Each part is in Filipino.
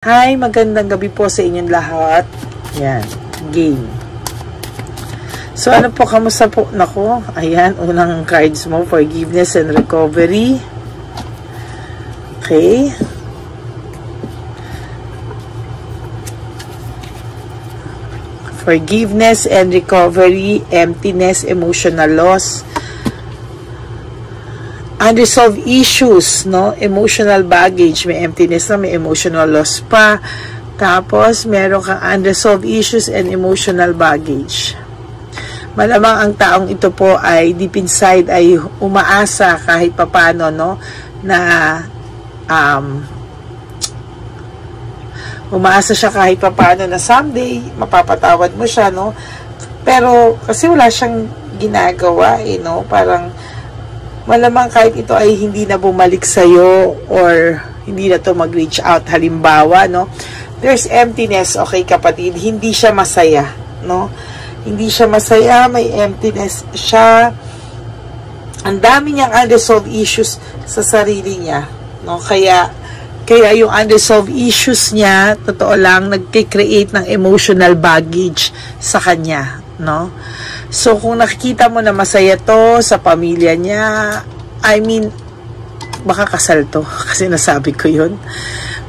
Hi, magandang gabi po sa inyong lahat. Yan, game. So, ano po, kamusta po? Nako, ayan, unang cards mo, forgiveness and recovery. Okay. Forgiveness and recovery, emptiness, emotional loss, unresolved issues, no? Emotional baggage, may emptiness na, may emotional loss pa. Tapos, meron kang unresolved issues and emotional baggage. Malamang ang taong ito po ay deep inside ay umaasa kahit papano, no? Na umaasa siya kahit papano na someday mapapatawad mo siya, no? Pero kasi wala siyang ginagawa, no? Parang malamang kahit ito ay hindi na bumalik sa'yo or hindi na to mag-reach out, halimbawa, no? There's emptiness, okay kapatid? Hindi siya masaya, no? Hindi siya masaya, may emptiness siya. Ang dami niyang unresolved issues sa sarili niya, no? Kaya yung unresolved issues niya, totoo lang, nagki-create ng emotional baggage sa kanya, no? So, kung nakikita mo na masaya to sa pamilya niya, I mean, baka kasal to, kasi nasabi ko yun.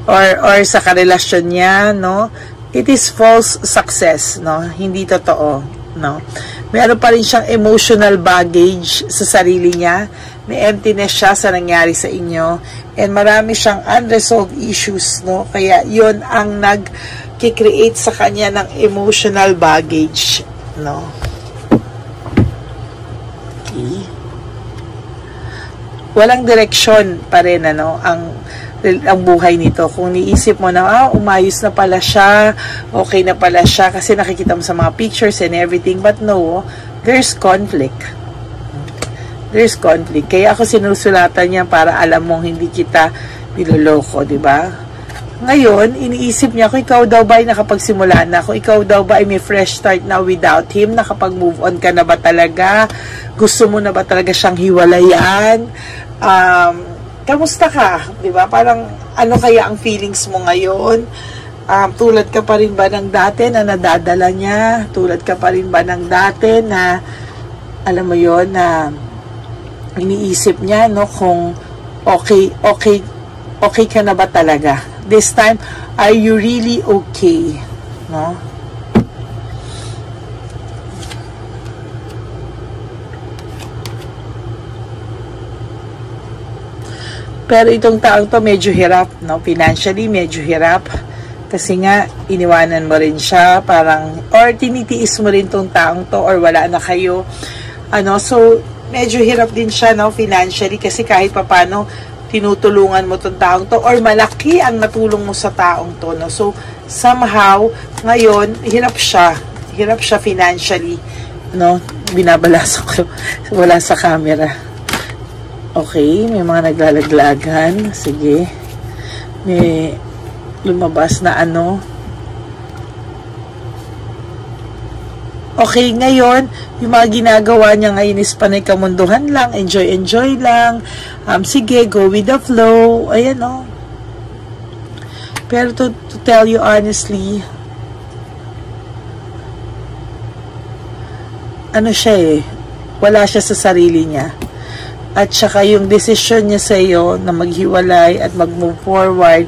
Or sa karelasyon niya, no? It is false success, no? Hindi totoo, no? Meron pa rin siyang emotional baggage sa sarili niya. May emptiness siya sa nangyari sa inyo. And marami siyang unresolved issues, no? Kaya yun ang nag-create sa kanya ng emotional baggage, no? Walang direksyon pa rin, ano, ang buhay nito. Kung niisip mo na, umayos na pala siya, okay na pala siya, kasi nakikita mo sa mga pictures and everything, but no, there's conflict. There's conflict. Kaya ako sinusulatan niya para alam mong hindi kita niloloko, di ba? Ngayon, iniisip niya, kung ikaw daw ba ay nakapagsimula na, kung ikaw daw ba ay may fresh start na without him, nakapag-move on ka na ba talaga? Gusto mo na ba talaga siyang hiwalayan? Kamusta ka? Diba? Parang, ano kaya ang feelings mo ngayon? Tulad ka pa rin ba ng dati na nadadala niya? Tulad ka pa rin ba ng dati na, alam mo yon na iniisip niya, no, kung okay ka na ba talaga? This time, are you really okay? No? Pero itong taong to medyo hirap, no? Financially, medyo hirap. Kasi nga, iniwanan mo rin siya, parang, or tinitiis mo rin tong taong to, or wala na kayo. So, medyo hirap din siya, no? Financially, kasi kahit papano, tinutulungan mo tong taong to, or malaki ang natulong mo sa taong to, no? So, somehow, ngayon, hirap siya financially, no? Binabalasa ko, wala sa camera. Okay, may mga naglalaglagan. Sige. May lumabas na ano. Okay, ngayon, yung mga ginagawa niya ngayon is panay kamunduhan lang. Enjoy lang. Sige, go with the flow. Ayan, oh. Pero to tell you honestly, ano siya wala siya sa sarili niya. At saka yung decision niya sa iyo na maghiwalay at mag-move forward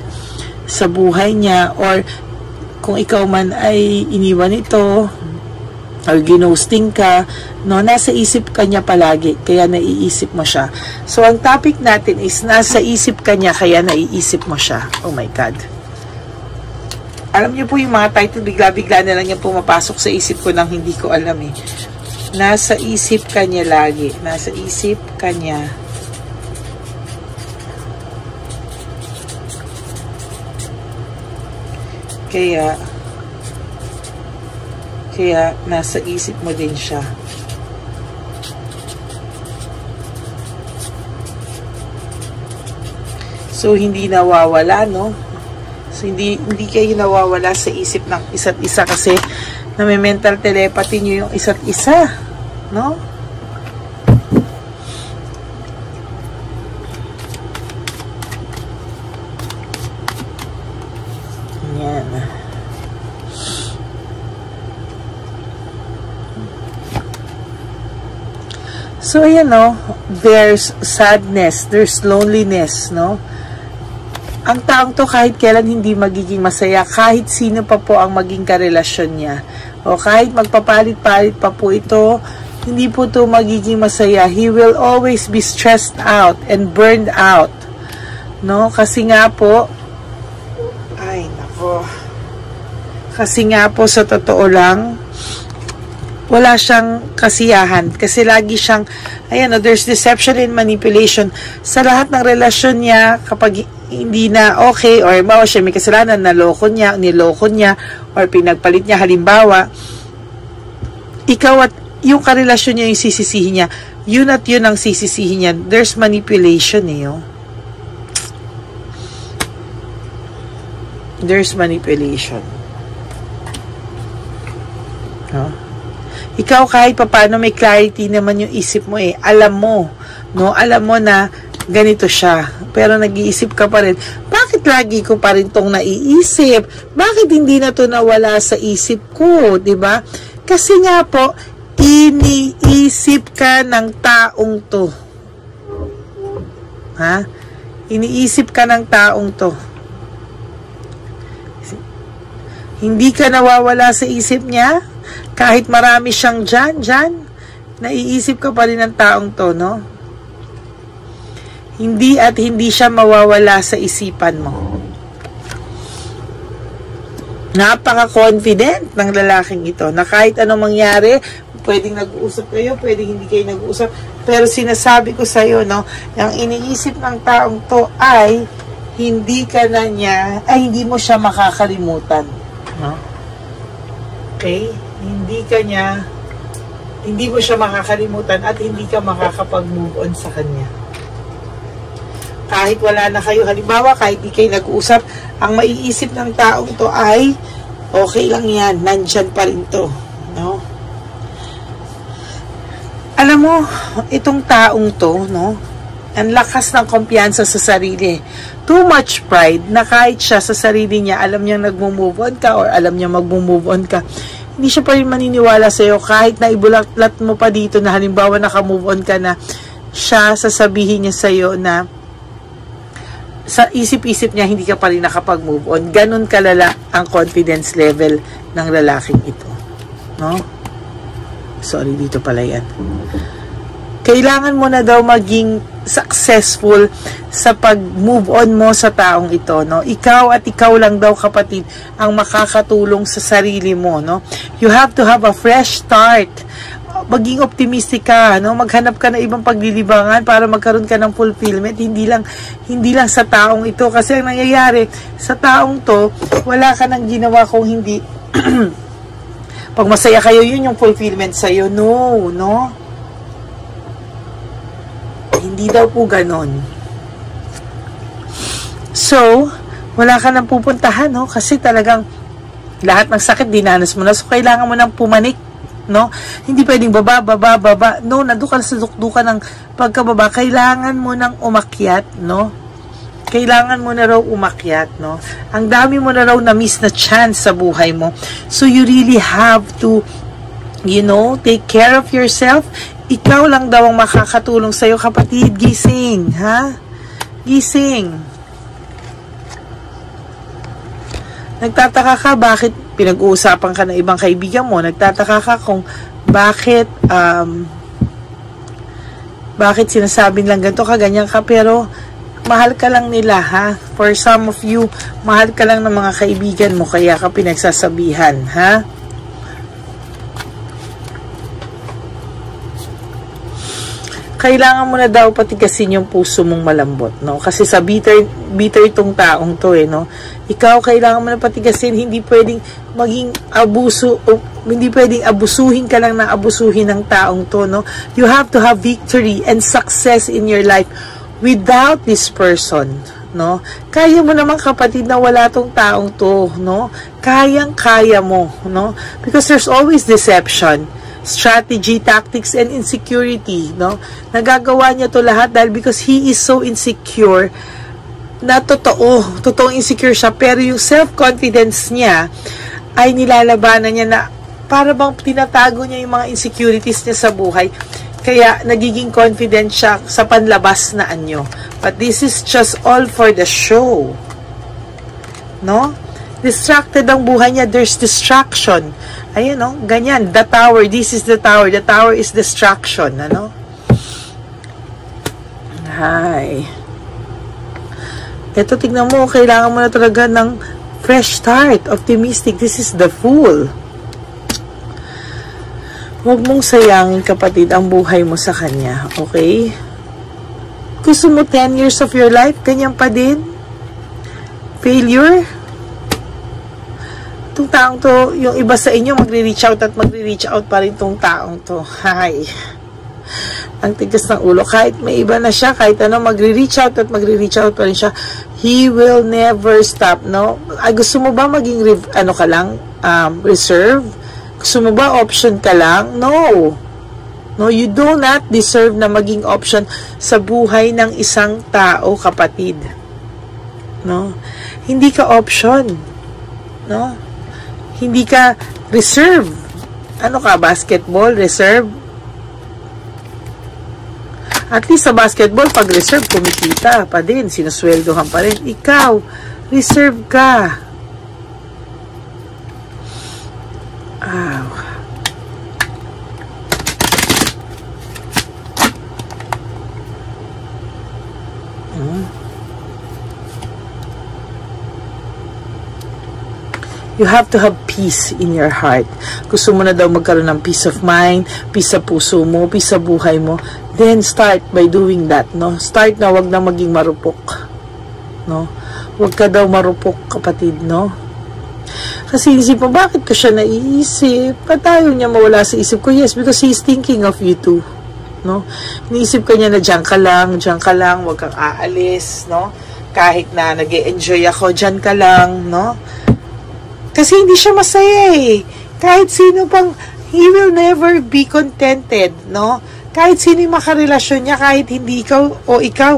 sa buhay niya, or kung ikaw man ay iniwan ito or ginosting ka, no, nasa isip ka niya palagi, kaya naiisip mo siya. So, ang topic natin is nasa isip ka niya, kaya naiisip mo siya. Oh my God. Alam niyo po yung mga title, bigla-bigla na lang yung pumapasok sa isip ko nang hindi ko alam eh. Nasa isip ka niya lagi. Nasa isip ka niya. Kaya nasa isip mo din siya. So, hindi nawawala, no? So, hindi kayo nawawala sa isip ng isa't isa kasi na may mental telepathy nyo yung isa't isa, no? Yan. So, ayan, no? There's sadness, there's loneliness, no? Ang taong to kahit kailan hindi magiging masaya, kahit sino pa po ang maging karelasyon niya. O kahit magpapalit-palit pa po ito, hindi po ito magiging masaya. He will always be stressed out and burned out. No? Kasi nga po, ay nako. Kasi nga po sa totoo lang, wala siyang kasiyahan. Kasi lagi siyang, ayan, no, there's deception and manipulation. Sa lahat ng relasyon niya, kapag hindi na okay, or halimbawa siya may kasalanan, niloko niya, or pinagpalit niya, halimbawa, ikaw at yung karelasyon niya yung sisisihin niya, yun at yun ang sisisihin niya. There's manipulation There's manipulation. No? Ikaw kahit paano may clarity naman yung isip mo alam mo, no? Alam mo na ganito siya, pero nag-iisip ka pa rin. Bakit lagi ko pa rin tong naiisip? Bakit hindi na to nawala sa isip ko, 'di ba? Kasi nga po, iniisip ka ng taong to. Ha? Iniisip ka ng taong to. Hindi ka nawawala sa isip niya. Kahit marami siyang dyan, naiisip ka pa rin ng taong to, no? Hindi siya mawawala sa isipan mo. Napaka-confident ng lalaking ito na kahit anong mangyari, pwedeng nag-uusap kayo, pwedeng hindi kayo nag-uusap, pero sinasabi ko sa'yo, no, yung iniisip ng taong to ay hindi mo siya makakalimutan, no? Okay? Hindi mo siya makakalimutan at hindi ka makakapag-move on sa kanya. Kahit wala na kayo, halimbawa, kahit di kayo nag-uusap, ang maiisip ng taong to ay, okay lang yan, nandyan pa rin to, no? Alam mo, itong taong to, no, ang lakas ng kumpiyansa sa sarili. Too much pride na kahit siya sa sarili niya, alam niya nagmo-move on ka or alam niya magmo-move on ka, hindi siya pa rin maniniwala sa'yo kahit na ibulatlat mo pa dito na halimbawa naka-move on ka na, siya sasabihin niya sa'yo na sa isip-isip niya hindi ka pa rin nakapag-move on. Ganun kalala ang confidence level ng lalaking ito. No? Sorry, dito pala yan. Kailangan mo na daw maging successful sa pag-move on mo sa taong ito, no? Ikaw at ikaw lang daw, kapatid, ang makakatulong sa sarili mo, no? You have to have a fresh start. Maging optimistic ka, no? Maghanap ka ng ibang paglilibangan para magkaroon ka ng fulfillment, hindi lang sa taong ito, kasi ang nangyayari sa taong to, wala ka nang ginawa kung hindi pag masaya kayo, yun yung fulfillment sa'yo. No? Hindi daw po ganon. So, wala ka nang pupuntahan, no? Kasi talagang lahat ng sakit dinanas mo na. So, kailangan mo nang pumanik, no? Hindi pwedeng baba. No, nandun ka sa dukdukan ng pagkababa. Kailangan mo nang umakyat, no? Kailangan mo na raw umakyat, no? Ang dami mo na raw na-miss na chance sa buhay mo. So, you really have to, take care of yourself. Ikaw lang daw ang makakatulong sa'yo, kapatid. Gising, ha? Gising. Nagtataka ka bakit pinag-uusapan ka ng ibang kaibigan mo? Nagtataka ka kung bakit sinasabing lang ganito ka, ganyan ka, pero mahal ka lang nila, ha? For some of you, mahal ka lang ng mga kaibigan mo, kaya ka pinagsasabihan, ha? Kailangan mo na daw patigasin yung puso mong malambot, no? Kasi sa bitter itong taong to, no? Ikaw, kailangan mo na patigasin, hindi pwedeng maging abuso, hindi pwedeng abusuhin ka lang na abusuhin ng taong to, no? You have to have victory and success in your life without this person, no? Kaya mo naman, kapatid, na wala tong taong to, no? Kayang-kaya mo, no? Because there's always deception, strategy, tactics, and insecurity, no? Nagagawa niya to lahat dahil because he is so insecure na totoong insecure siya, pero yung self-confidence niya ay nilalabanan niya na para bang tinatago niya yung mga insecurities niya sa buhay. Kaya nagiging confident siya sa panlabas na anyo. But this is just all for the show. No? Distracted ang buhay niya. There's distraction. Ayun, no? Ganyan. The tower. This is the tower. The tower is distraction. Ano? Hi. Ito, tignan mo. Kailangan mo na talaga ng fresh start. Optimistic. This is the Fool. Huwag mong sayangin, kapatid, ang buhay mo sa kanya. Okay? Gusto mo 10 years of your life? Ganyan pa din? Failure? Itong taong to, yung iba sa inyo, magre-reach out at magre-reach out pa rin itong taong to. Hi. Ang tigas ng ulo. Kahit may iba na siya, kahit ano, magre-reach out at magre-reach out pa rin siya. He will never stop, no? Ay, gusto mo ba maging, ka lang, reserve? Gusto mo ba option ka lang? No. No, you do not deserve na maging option sa buhay ng isang tao, kapatid. No? Hindi ka option. No? Hindi ka reserve. Ano ka, basketball, reserve? At least sa basketball, pag reserve, kumikita pa din, sinusweldohan pa rin. Ikaw, reserve ka. You have to have peace in your heart. Gusto mo na daw magkaroon ng peace of mind, peace sa puso mo, peace sa buhay mo. Then start by doing that, no? Start na, wag na maging marupok. No? Wag ka daw marupok, kapatid, no? Kasi isip mo, bakit ko siya naiisip? Patayo niya mawala sa isip ko. Yes, because he's thinking of you too. No? Iniisip ka niya na diyan ka lang, wag kang aalis, no? Kahit na nag-e-enjoy ako, diyan ka lang, no? Kasi hindi siya masaya eh. Kahit sino pang, he will never be contented, no? Kahit sino yung makarelasyon niya, kahit hindi ikaw o ikaw,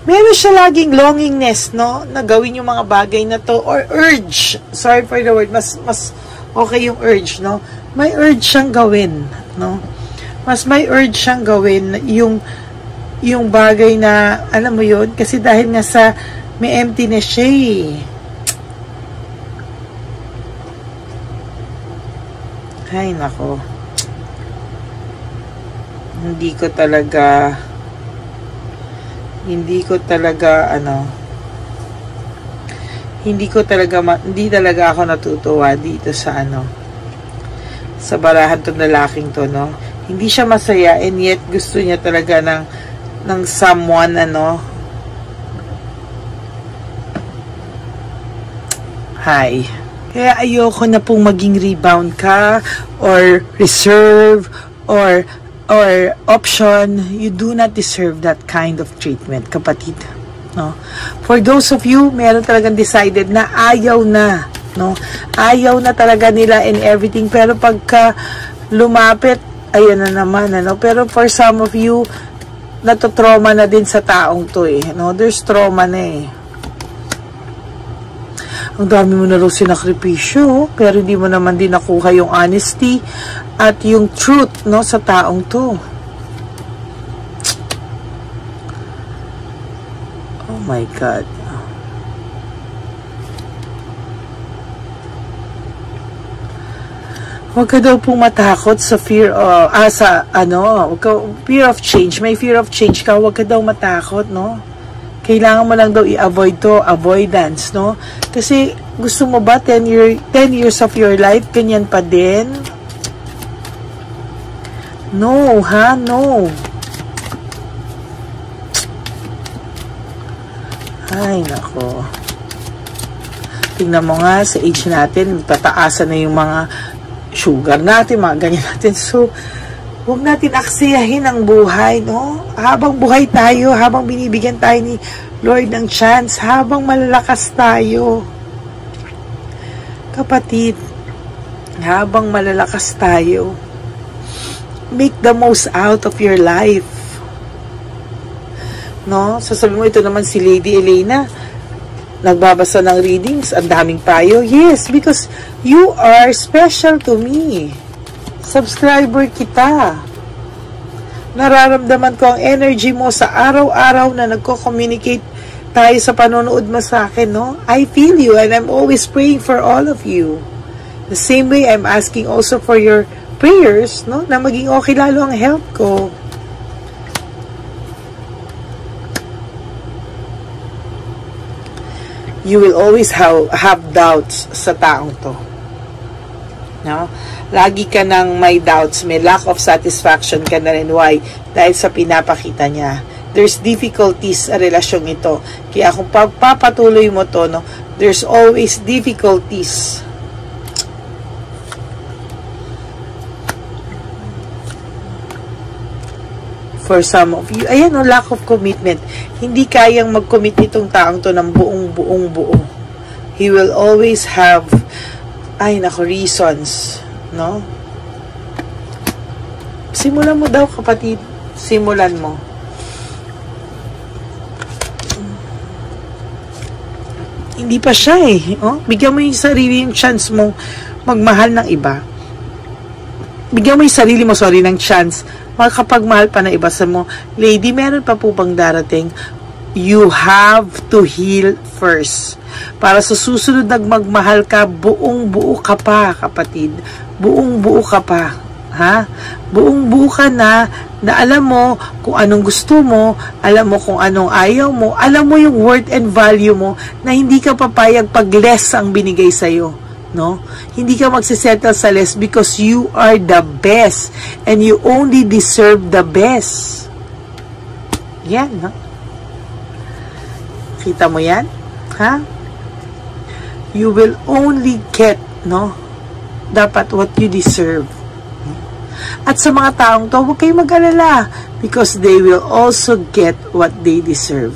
meron siya laging longingness, no? Na gawin yung mga bagay na to, or urge. Sorry for the word, mas okay yung urge, no? May urge siyang gawin, no? Mas may urge siyang gawin yung bagay na, alam mo yun, kasi dahil nga sa may emptiness siya eh. Ay, nako. Hindi talaga ako natutuwa dito sa sa barahan tong lalaking to, no? Hindi siya masaya, and yet gusto niya talaga ng someone, Hi. Kaya ayoko na pong maging rebound ka, or reserve, or option. You do not deserve that kind of treatment, kapatid. No? For those of you, meron talagang decided na ayaw na. No? Ayaw na talaga nila and everything. Pero pagka lumapit, ayan na naman. Pero for some of you, natotrauma na din sa taong to eh. No? There's trauma na eh. Ang dami mo na raw sinakripisyo, pero hindi mo naman din nakuha yung honesty at yung truth, no, sa taong to. Oh my God. Huwag ka daw pong matakot sa fear of, fear of change. May fear of change ka, huwag ka daw matakot, no? Kailangan mo lang daw i-avoid to, avoidance, no? Kasi gusto mo ba 10 years of your life, ganyan pa din? No, ha? No. Ay, nako. Tingnan mo nga, sa age natin, tataasan na yung mga sugar natin, mga ganyan natin. So, huwag natin aksayahin ang buhay, no? Habang buhay tayo, habang binibigyan tayo ni Lord ng chance, habang malalakas tayo. Kapatid, habang malalakas tayo, make the most out of your life. No? Sasabi mo, ito naman si Lady Elena, nagbabasa ng readings, ang daming payo. Yes, because you are special to me. Subscriber kita. Nararamdaman ko ang energy mo sa araw-araw na nagko-communicate tayo sa panonood mo sa akin, no? I feel you and I'm always praying for all of you. The same way, I'm asking also for your prayers, no? Na maging okay lalo ang health ko. You will always have doubts sa taong to. No? Lagi ka nang may doubts, may lack of satisfaction ka na rin. Why? Dahil sa pinapakita niya. There's difficulties sa relasyon ito. Kaya kung pagpapatuloy mo to, no, there's always difficulties. For some of you, ayan o, lack of commitment. Hindi kayang mag-commit itong taong to ng buo. He will always have, reasons, no? Simulan mo daw, kapatid. Simulan mo. Hindi pa siya oh? Bigyan mo yung sarili yung chance mo magmahal ng iba. Bigyan mo yung sarili mo, ng chance makapagmahal pa na iba sa mo. Lady, meron pa po bang darating? You have to heal first. Para sa susunod na magmahal ka, buong-buo ka pa, kapatid. Buong-buo ka pa. Ha? Buong-buo ka na alam mo kung anong gusto mo, alam mo kung anong ayaw mo, alam mo yung worth and value mo, na hindi ka papayag pag less ang binigay sa'yo. No? Hindi ka magsisettle sa less because you are the best and you only deserve the best. Yan, no? Kita mo yan? Ha? You will only get, no? Dapat what you deserve. At sa mga taong to, huwag kayong mag-alala because they will also get what they deserve.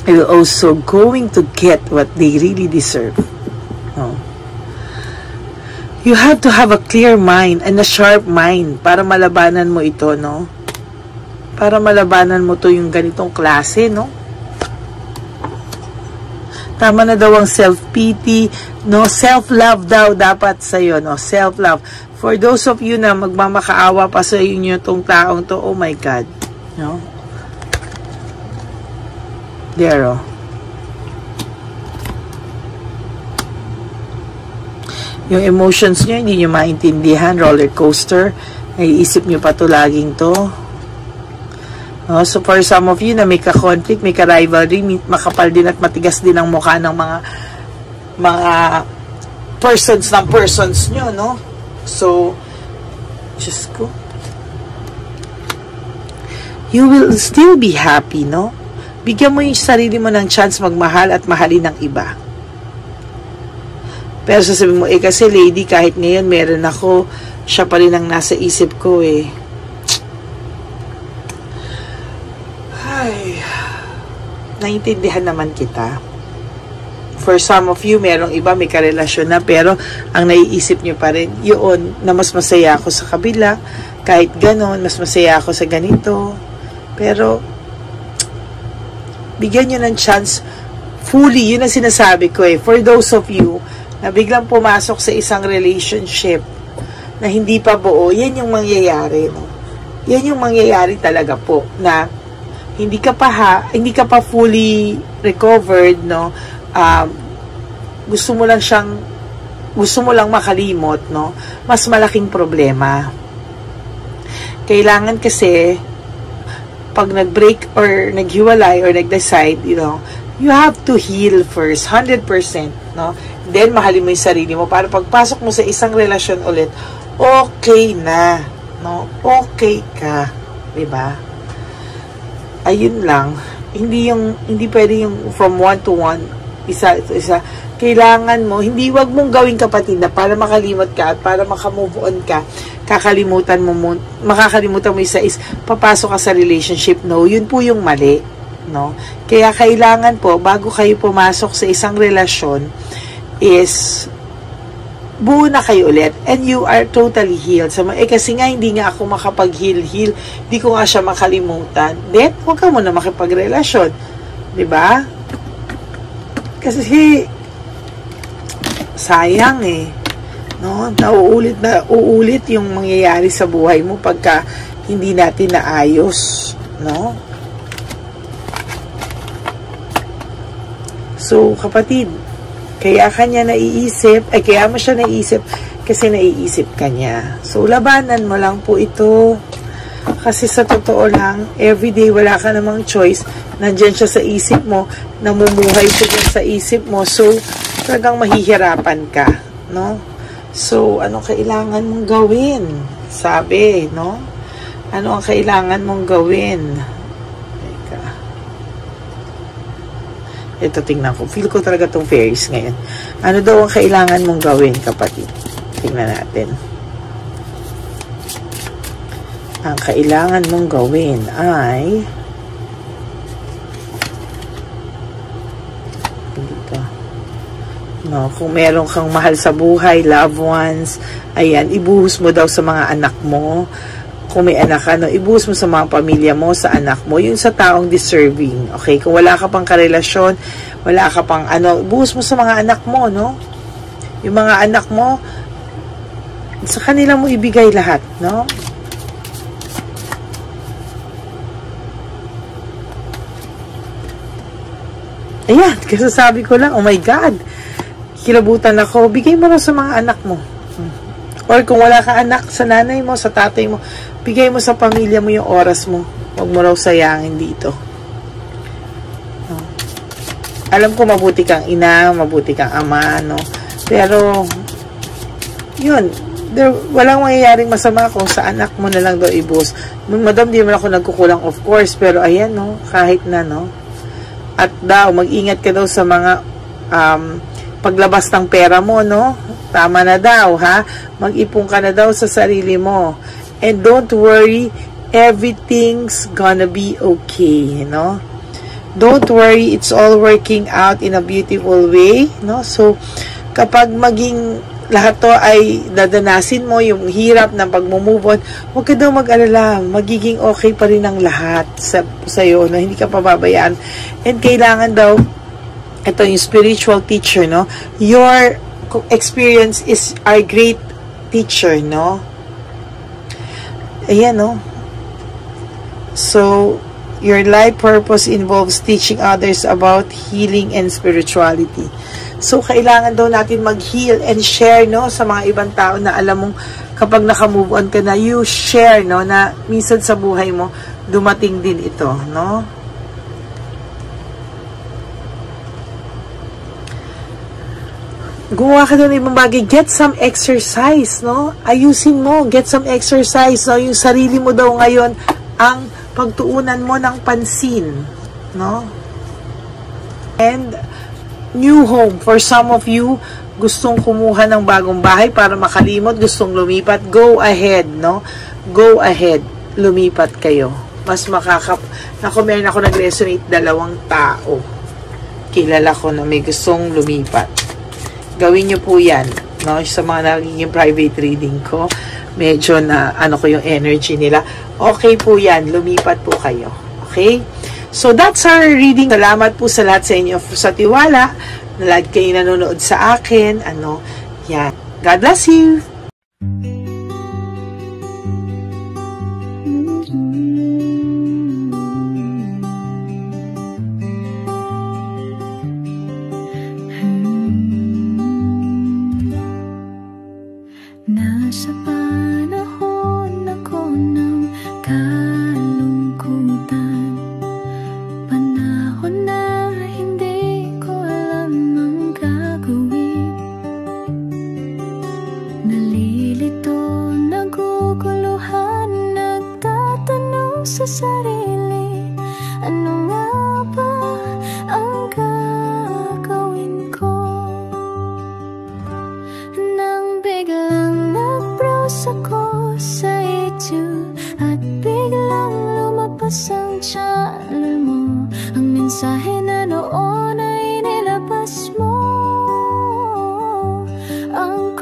They will also going to get what they really deserve. No? You have to have a clear mind and a sharp mind para malabanan mo ito, no? Para malabanan mo to yung ganitong klase, no? Tama na daw ang self-pity, no? Self-love daw dapat sa'yo, no? Self-love. For those of you na magmamakaawa pa sa inyo tong taong to, oh my God, no? There, oh. Yung emotions nyo, hindi nyo maintindihan, roller coaster, naiisip nyo pa to laging to. No? So for some of you na may ka-conflict, may ka-rivalry, makapal din at matigas din ang mukha ng mga persons nyo, no? So, just go. You will still be happy, no? Bigyan mo yung sarili mo ng chance magmahal at mahalin ng iba. Pero sasabihin mo, kasi lady, kahit ngayon meron ako, siya pa rin ang nasa isip ko, Ay, naiintindihan naman kita. For some of you, merong iba, may karelasyon na, pero ang naiisip nyo pa rin, yun, na mas masaya ako sa kabila, kahit ganon, mas masaya ako sa ganito. Pero, bigyan nyo ng chance fully. Yun ang sinasabi ko For those of you na biglang pumasok sa isang relationship na hindi pa buo, yan yung mangyayari, no? Yan yung mangyayari talaga po, na hindi ka pa fully recovered, no? Gusto mo lang makalimot, no? Mas malaking problema. Kailangan kasi pag nag-break or naghiwalay or nag-decide, you have to heal first, 100%, no? Then, mahalin mo yung sarili mo para pagpasok mo sa isang relasyon ulit, okay na, no? Okay ka, diba? Ayun lang. Hindi pwede yung from one to one, isa. Kailangan mo, wag mong gawing kapatid na para makalimot ka at para makamove on ka, makakalimutan mo isa is papasok ka sa relationship. No, yun po yung mali, no? Kaya kailangan po bago kayo pumasok sa isang relasyon is buo na kayo ulit and you are totally healed. So, kasi nga hindi nga ako makapag-heal, hindi ko nga siya makalimutan. Then, huwag ka muna makipagrelasyon. Diba? Kasi, sayang eh. No? Uulit yung mangyayari sa buhay mo pagka hindi natin naayos. No? So, kapatid, kaya mo siya naiisip kasi naiisip ka niya. So, labanan mo lang po ito. Kasi sa totoo lang, everyday wala ka namang choice. Nandyan siya sa isip mo, namumuhay siya dyan sa isip mo. So, talagang mahihirapan ka, no? So, anong kailangan mong gawin? Sabi, no? Ano ang kailangan mong gawin? Ito, tingnan ko. Feel ko talaga tong fairies ngayon. Ano daw ang kailangan mong gawin, kapatid? Tingnan natin. Ang kailangan mong gawin ay dito. No, kung meron kang mahal sa buhay, loved ones, ayan, ibuhos mo daw sa mga anak mo. Kung may anak ka, no, ibuhos mo sa mga pamilya mo, sa anak mo, yun sa taong deserving. Okay? Kung wala ka pang karelasyon, wala ka pang ibuhos mo sa mga anak mo, no? Yung mga anak mo, sa kanila mo ibigay lahat, no? Ayan, kasi sabi ko lang, oh my God, kilabutan ako, bigay mo na sa mga anak mo. Or kung wala ka anak, sa nanay mo, sa tatay mo, bigay mo sa pamilya mo yung oras mo. Huwag mo raw sayangin dito. Alam ko mabuti kang ina, mabuti kang ama, no? Pero, yun, walang mangyayaring masama kung sa anak mo na lang daw ibus. Madam, di man ako nagkukulang, of course, pero ayan, no? Kahit na, no? At daw, mag-ingat ka daw sa mga paglabas ng pera mo, no? Tama na daw, ha? Mag-ipon ka na daw sa sarili mo. And don't worry, everything's gonna be okay, no? Don't worry, it's all working out in a beautiful way, no? So, kapag maging lahat to ay dadanasin mo, yung hirap ng pag-move on, huwag ka daw mag-alala, magiging okay pa rin ang lahat sa'yo, no? Hindi ka pababayaan. And kailangan daw, ito yung spiritual teacher, no? Your experience is our great teacher, no? Ayan, no? So, your life purpose involves teaching others about healing and spirituality. So, kailangan daw natin mag-heal and share, no? Sa mga ibang tao na alam mong kapag naka-move on ka na, you share, no? Na minsan sa buhay mo, dumating din ito, no? Gumawa ka doon ibang bagay. Get some exercise, no? Ayusin mo. Get some exercise, no? Yung sarili mo daw ngayon ang pagtuunan mo ng pansin, no? And new home. For some of you, gustong kumuha ng bagong bahay para makalimot, gustong lumipat, go ahead, no? Go ahead. Lumipat kayo. Mas meron ako nag-resonate 2 tao. Kilala ko na may gustong lumipat. Gawin nyo po yan, no? Sa mga nagiging private reading ko, medyo na ko yung energy nila. Okay po yan, lumipat po kayo. Okay? So, that's our reading. Salamat po sa lahat sa inyo sa tiwala. Na lahat kayo nanonood sa akin. Yan. God bless you! Nasa panahon ako ng kalungkutan, panahon na hindi ko alam ang gagawin. Nalilito, naguguluhan, nagtatanong sa sarili, ano nga ba ang gagawin ko? Nang biglang nag-browse ako sa YouTube at biglang lumabas ang channel mo, ang mensahe na noon ay nilabas mo. Ang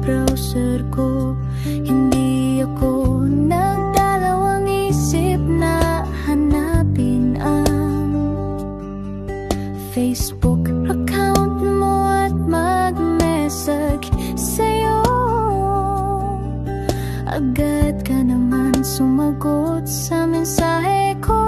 browser ko. Hindi ako nagdalawang isip na hanapin ang Facebook account mo at mag-message sa'yo. Agad ka naman sumagot sa mensahe ko.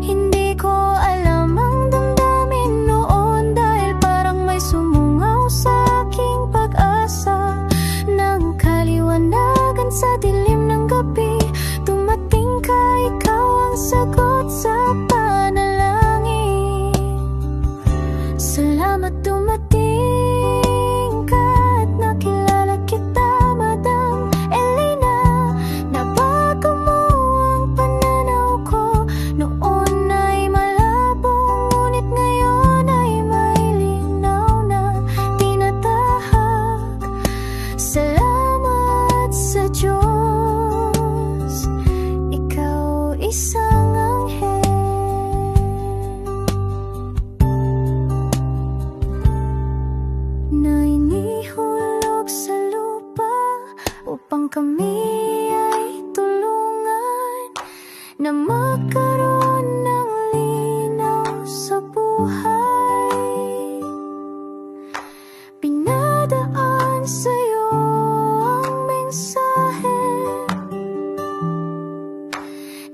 Hindi ko alam ang damdamin noon, dahil parang may sumungaw sa aking pag-asa. Nang kaliwanagan sa dilim ng gabi, dumating ka, ikaw ang sagot sa panalangin. Salamat dumating ka at nakilala kita, Madam Elena. Nabago mo ang pananaw ko. Noon ay malabo, ngunit ngayon ay may linaw na tinatahak. Salamat sa Diyos, ikaw isang anghel na inihulog sa lupa upang kami ay tulungan na magkaroon ng linaw sa buhay. Pinadaan sa'yo ang mensahe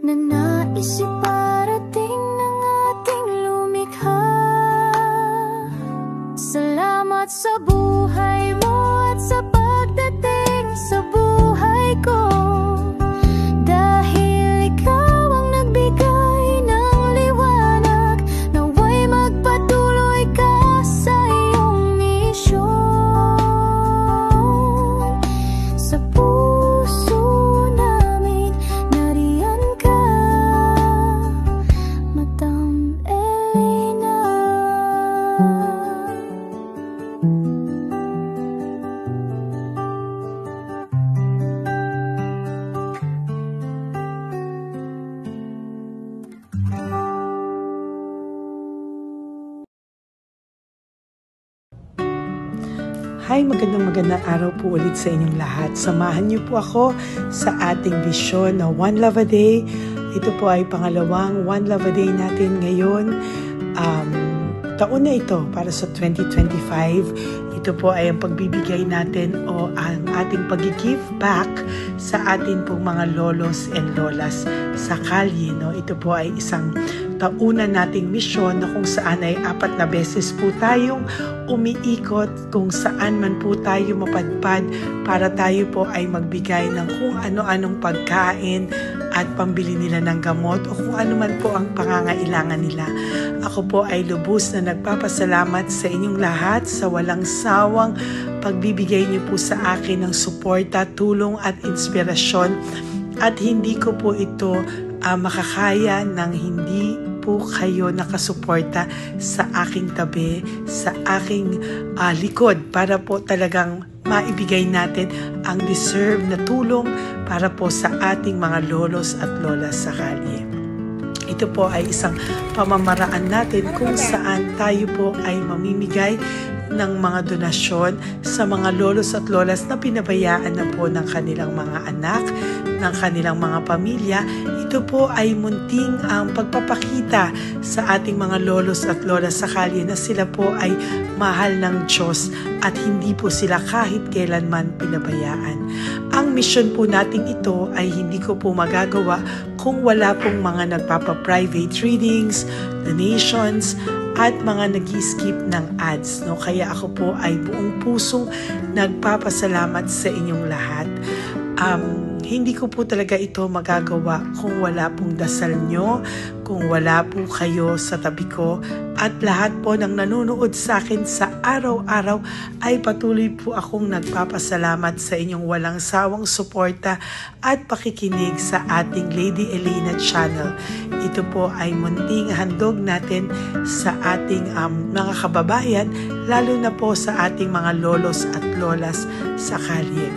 na nais iparating ng ating lumikha. Salamat sa buhay mo at sa pagdating sa buhay ko, dahil ikaw ang nagbigay ng liwanag. Nawa'y magpatuloy ka sa iyong misyon. Sa puso namin nariyan ka, Madam Elena. Hi, magandang araw po ulit sa inyong lahat. Samahan niyo po ako sa ating vision na One Love a Day. Ito po ay pangalawang One Love a Day natin ngayon. Taon na ito para sa 2025. Ito po ay ang pagbibigay natin o ang ating pag-give back sa atin pong mga lolos and lolas sa kalye. No? Ito po ay isang taunan nating misyon na kung saan ay 4 na beses po tayong umiikot kung saan man po tayo mapadpad para tayo po ay magbigay ng kung ano-anong pagkain at pambili nila ng gamot o kung ano man po ang pangangailangan nila. Ako po ay lubos na nagpapasalamat sa inyong lahat sa walang sawang pagbibigay niyo po sa akin ng suporta, tulong at inspirasyon, at hindi ko po ito makakaya ng hindi po kayo nakasuporta sa aking tabi, sa aking likod, para po talagang maibigay natin ang deserve na tulong para po sa ating mga lolos at lolas sa kalye. Ito po ay isang pamamaraan natin kung saan tayo po ay mamimigay ng mga donasyon sa mga lolos at lolas na pinabayaan na po ng kanilang mga anak, ng kanilang mga pamilya. Ito po ay munting ang pagpapakita sa ating mga lolos at lolas sa kalye na sila po ay mahal ng Diyos at hindi po sila kahit kailanman pinabayaan. Ang mission po nating ito ay hindi ko po magagawa kung wala pong mga nagpapa-private readings, donations, at mga nag-skip ng ads. No? Kaya ako po ay buong pusong nagpapasalamat sa inyong lahat. Hindi ko po talaga ito magagawa kung wala pong dasal nyo, kung wala po kayo sa tabi ko, at lahat po ng nanonood sa akin sa araw-araw ay patuloy po akong nagpapasalamat sa inyong walang sawang suporta at pakikinig sa ating Lady Elena channel. Ito po ay munting handog natin sa ating mga kababayan, lalo na po sa ating mga lolos at lolas sa kalye.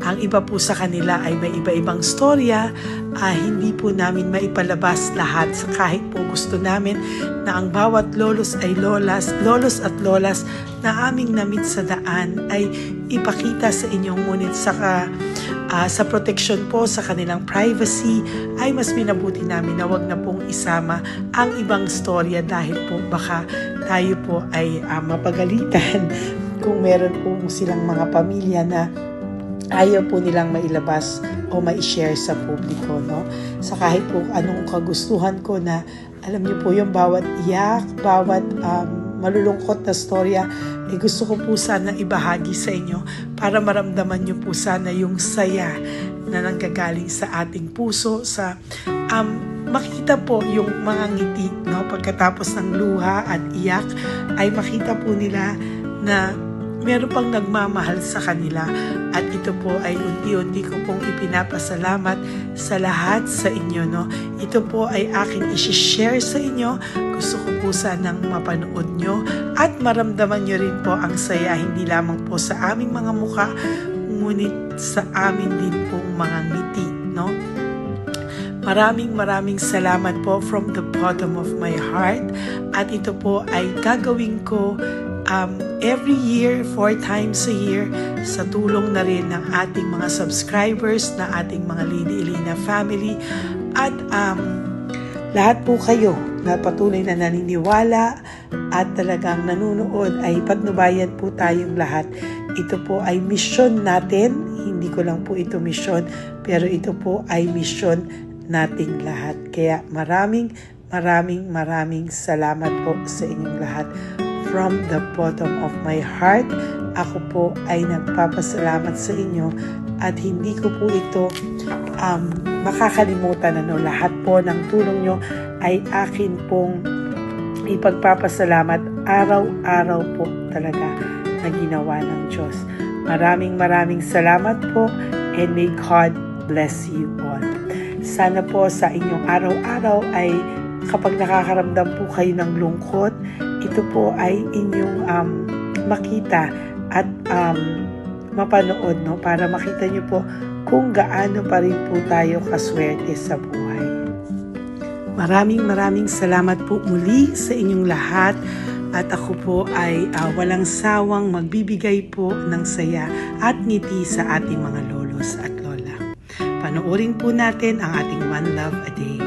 Ang iba po sa kanila ay may iba-ibang storya hindi po namin maipalabas lahat sa kahit po gusto namin na ang bawat lolos at lolas na aming namit sa daan ay ipakita sa inyo, ngunit sa protection po sa kanilang privacy ay mas minabuti namin na wag na pong isama ang ibang storya dahil po baka tayo po ay mapagalitan kung meron po silang mga pamilya na ayaw po nilang mailabas o ma-share sa publiko, no? Sa kahit po anong kagustuhan ko na, alam niyo po yung bawat iyak, bawat malulungkot na storya, gusto ko po sana ibahagi sa inyo para maramdaman niyo po sana yung saya na nanggagaling sa ating puso, sa makita po yung mga ngiti, no? Pagkatapos ng luha at iyak ay makita po nila na meron pang nagmamahal sa kanila, at ito po ay unti-unti ko pong ipinapasalamat sa lahat sa inyo, no? Ito po ay aking isi-share sa inyo. Gusto ko po sanang mapanood nyo at maramdaman nyo rin po ang saya, hindi lamang po sa aming mga muka, ngunit sa amin din pong mga ngiti, no? Maraming salamat po from the bottom of my heart, at ito po ay gagawin ko every year, 4 times a year, sa tulong na rin ng ating mga subscribers, na ating mga Lady Elena family, at lahat po kayo na patuloy na naniniwala at talagang nanonood, ay patnubayan po tayong lahat. Ito po ay mission natin, hindi ko lang po ito mission, pero ito po ay mission nating lahat. Kaya maraming salamat po sa inyong lahat. From the bottom of my heart, ako po ay nagpapasalamat sa inyo, at hindi ko po ito makakalimutan. Lahat po ng tulong nyo ay akin pong ipagpapasalamat araw-araw po talaga na ginawa ng Diyos. Maraming salamat po, and may God bless you all. Sana po sa inyong araw-araw ay kapag nakakaramdam po kayo ng lungkot, ito po ay inyong makita at mapanood, no? Para makita nyo po kung gaano pa rin po tayo kaswerte sa buhay. Maraming salamat po muli sa inyong lahat, at ako po ay walang sawang magbibigay po ng saya at ngiti sa ating mga lolos at lola. Panoorin po natin ang ating One Love a Day.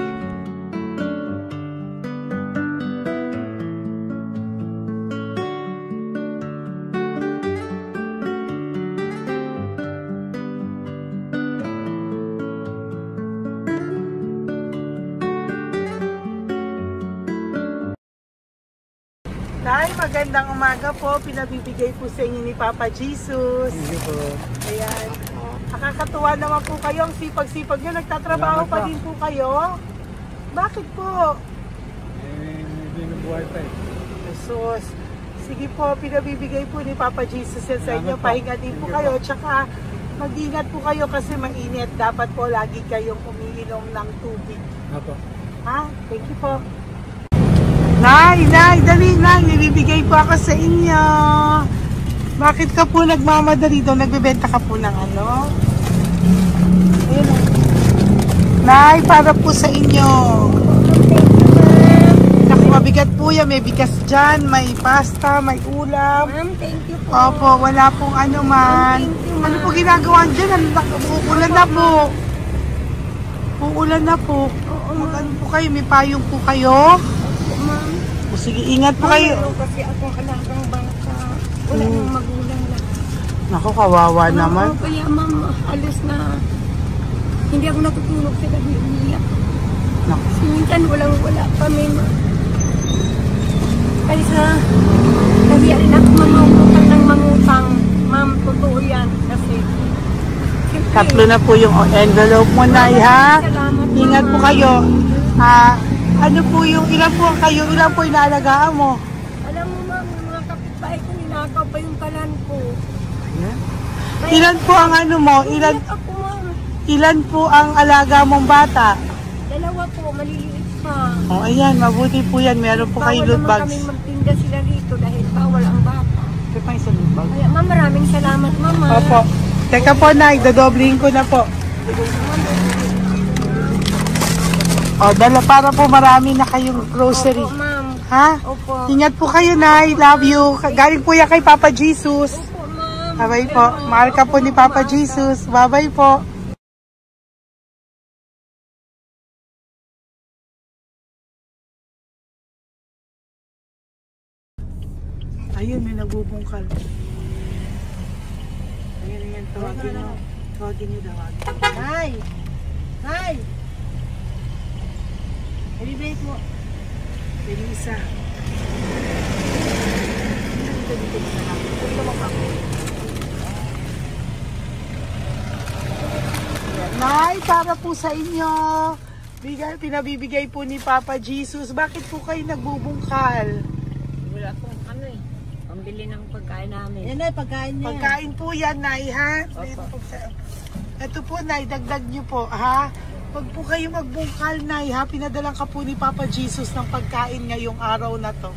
Nay, magandang umaga po. Pinabibigay po sa inyo ni Papa Jesus. Hindi po. Ayan. Nakakatuwa naman po kayo. Ang sipag-sipag nyo. Nagtatrabaho pa din po kayo. Bakit po? Hindi nabuhay pa eh. Jesus. Sige po, pinabibigay po ni Papa Jesus yan sa inyo. Pahinga din po kayo. Tsaka mag-ingat po kayo kasi mainit. Dapat po lagi kayong umiinom ng tubig. Apo. Ha? Thank you po. Nay, dali na. Nilibigay po ako sa inyo. Bakit ka po nagmamadali daw? Nagbebenta ka po ng ano? Ayun. Nay, para po sa inyo. Naku, mabigat po yan. May bigas dyan, may pasta, may ulam. Ma'am, thank you po. Opo, wala pong ano man. Ano po ginagawa dyan? Uulan na po. Uulan na po. Mag-ano po kayo? May payong po kayo? Ma'am. O sige, ingat po kayo. Kasi akong alagang bata. Wala nang magulang na. Naku, kawawa naman. Kaya ma'am, alis na. Hindi ako natutulog sa gabi. Umiyak. Naku. Minsan wala kami. Kaysa, nahiya rin ako mamautukan ng mangutang. Ma'am, totoo yan. Kasi, Tatlo na po yung envelope mo, Nay, ha? salamat. Ingat po kayo. Ano po yung, ilan po inaalagaan mo? Alam mo ma'am, yung mga kapitbahay ko, ninakaw pa yung kalan ko. Ilan po ang ano mo? Umiyak ako ma'am. Ilan po ang alaga mong bata? Dalawa po, maliliit pa. O, ayan, mabuti po yan. Meron po kayo loot Bawal naman bags. kami magtinda sila rito dahil bawal ang bata. Ito pa yung sa loot bag. Kaya ma'am, maraming salamat mama. Opo. Teka po, Nay, dodoblihin ko na po. O, dala para po marami na kayong grocery. Opo, ma'am. Ha? Opo. Ingat po kayo, Nay. Love you. Galing po yan kay Papa Jesus. Opo, ma'am. Bye-bye po. Mahal ka po ni Papa Jesus. Bye-bye po. Ayun, may nagbubungkal. Ayun, tawagin nyo. Tawagin nyo daw. Hi! Hi! Ibibigay po. Yung isa. Nay, para po sa inyo. Pinabibigay po ni Papa Jesus. Bakit po kayo nagbubungkal? Wala po pambili ng pagkain namin. Yan ay pagkain niya. Pagkain po yan, Nay, ha? Ito po, Nay, dagdag nyo po, ha? Pag po kayo magbungkal, Nay, ha? Pinadalang ka po ni Papa Jesus ng pagkain ngayong araw na to.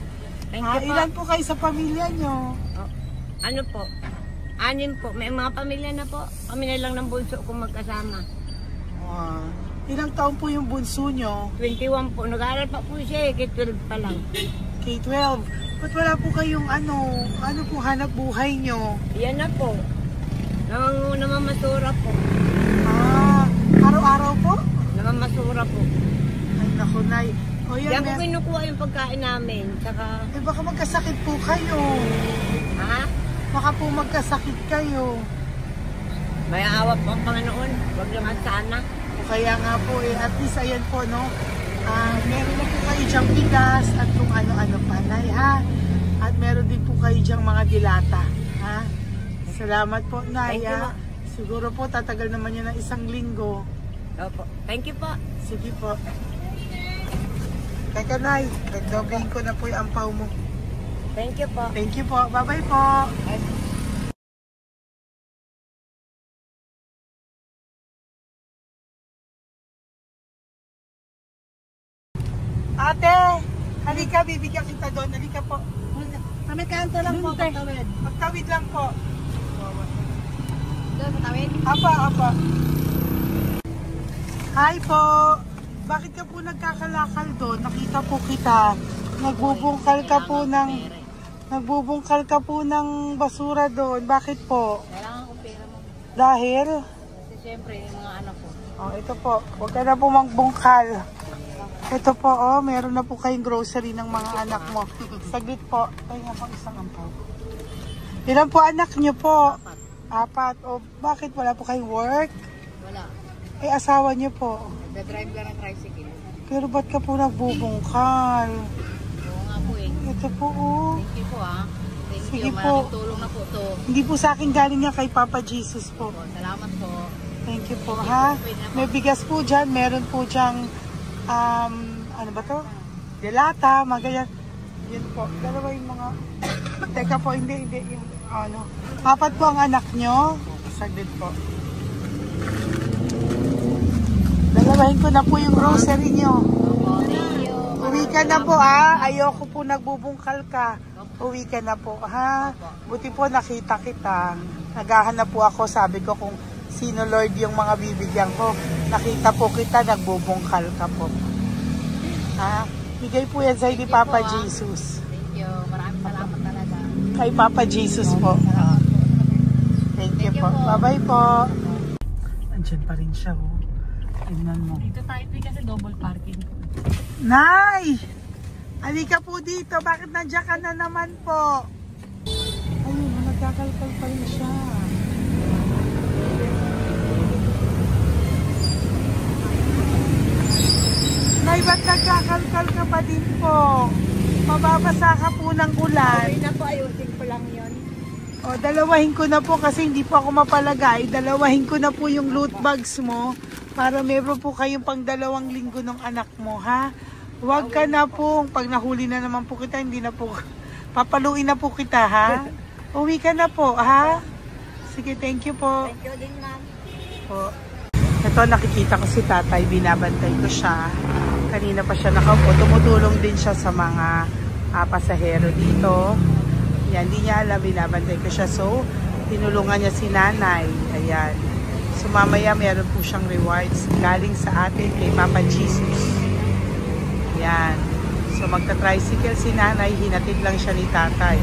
Thank Ha? you po. Ilan po kayo sa pamilya nyo? Ano po? 6 po. May mga pamilya na po. Kami na lang ng bunso kung magkasama. Ilang taon po yung bunso nyo? 21 po. Nag-aaral pa po siya eh. K-12 pa lang. K-12. Ba't wala po kayong ano po hanap buhay nyo? Yan na po. Namamasura po. Araw-araw po? Namamasura po. Ay, naku, Nay. O yan, Yan po kinukuha yung pagkain namin. Tsaka, baka magkasakit po kayo. ha? Baka po magkasakit kayo. May awa po ang Panginoon. Huwag naman sana. O kaya nga po at least ayan po, no? Meron na po kayo dyang bigas at kung ano-ano pa, Nay, ha? At meron din po kayo dyang mga dilata, ha? Salamat po, Nay, Thank you, ha? Siguro po tatagal naman yun ng 1 linggo. Opo. Thank you po. Sige po. Teka, Nay, nagdobling ko na po yung ampaw mo. Thank you po. Thank you po. Bye-bye po. Ate, halika, bibigyan kita doon. Halika po. Kami kanto lang po. Patawid. Magtawid lang po. Doon, patawid. Apa. Hi po. Bakit ka po nagkakalakal doon? Nakita po kita. Nagbubungkal ka po ng basura doon. Bakit po? Kailangan ko pera mo. Dahil? Kasi siyempre, yung mga anak ko. Oh, ito po. Huwag ka na po magbungkal. Ito po, oh. Meron na po kayong grocery ng mga anak mo. Saglit po. Ay, nga po, isang ampaw. Ilan po anak nyo po? 4. O, bakit wala po kayong work? Wala. Eh, asawa nyo po. Nagda-drive lang ng tricycle. Pero ba't ka po nagbubungkal? Oo nga po eh. Ito po, oh. Thank you po ah. Thank Sige you. po. Maraming tulong na po to. Hindi po sa akin galing niya kay Papa Jesus po. Salamat po. Thank you po, ha? May bigas po dyan. Meron po dyang, ano ba to? Delata, mga ganyan. Yun po. Dalawa yung mga, teka po, hindi. Yung, 4 po ang anak nyo. Saglit po. Dalawahin ko na po yung grocery nyo. Thank you. Uwi ka na po, ha? Ayoko po nagbubungkal ka. Uwi ka na po, ha? Buti po nakita kita. Naghahanap po ako, sabi ko kung sino Lord yung mga bibigyan ko. Nakita po kita, nagbubungkal ka po. Ha? Bigay po yan sa ni Papa Jesus. Thank you. Maraming salamat talaga. Kay Papa Jesus po. Thank you po. Bye-bye po. Andyan pa rin siya, oh. Tingnan mo. Dito tayo kasi double parking. Nay! Halika po dito. Bakit nandiyan ka na naman po? Ayun, nagkakalkal pa rin siya. Nay, ba't nagkakalkal ka pa din po? Mababasa ka po ng ulan. Okay na po, ayusin ko lang yun. O, dalawahin ko na po kasi hindi po ako mapalagay. Dalawahin ko na po yung loot bags mo para meron po kayong pang 2 linggo ng anak mo, ha? Huwag ka na po. Pag nahuli na naman po kita, hindi na po, papaluin na po kita, ha? Uwi ka na po, ha? Sige, thank you po. Thank you din, ma'am. Po. Ito, nakikita ko si tatay, binabantay ko siya. Kanina pa siya nakaupo. Tumutulong din siya sa mga pasahero dito. Yan, hindi niya alam, binabantay ko siya. So, tinulungan niya si nanay. Ayan. So, mamaya meron po siyang rewards galing sa atin kay Papa Jesus. Yan. So magta-tricycle si nanay, hinatid lang siya ni tatay.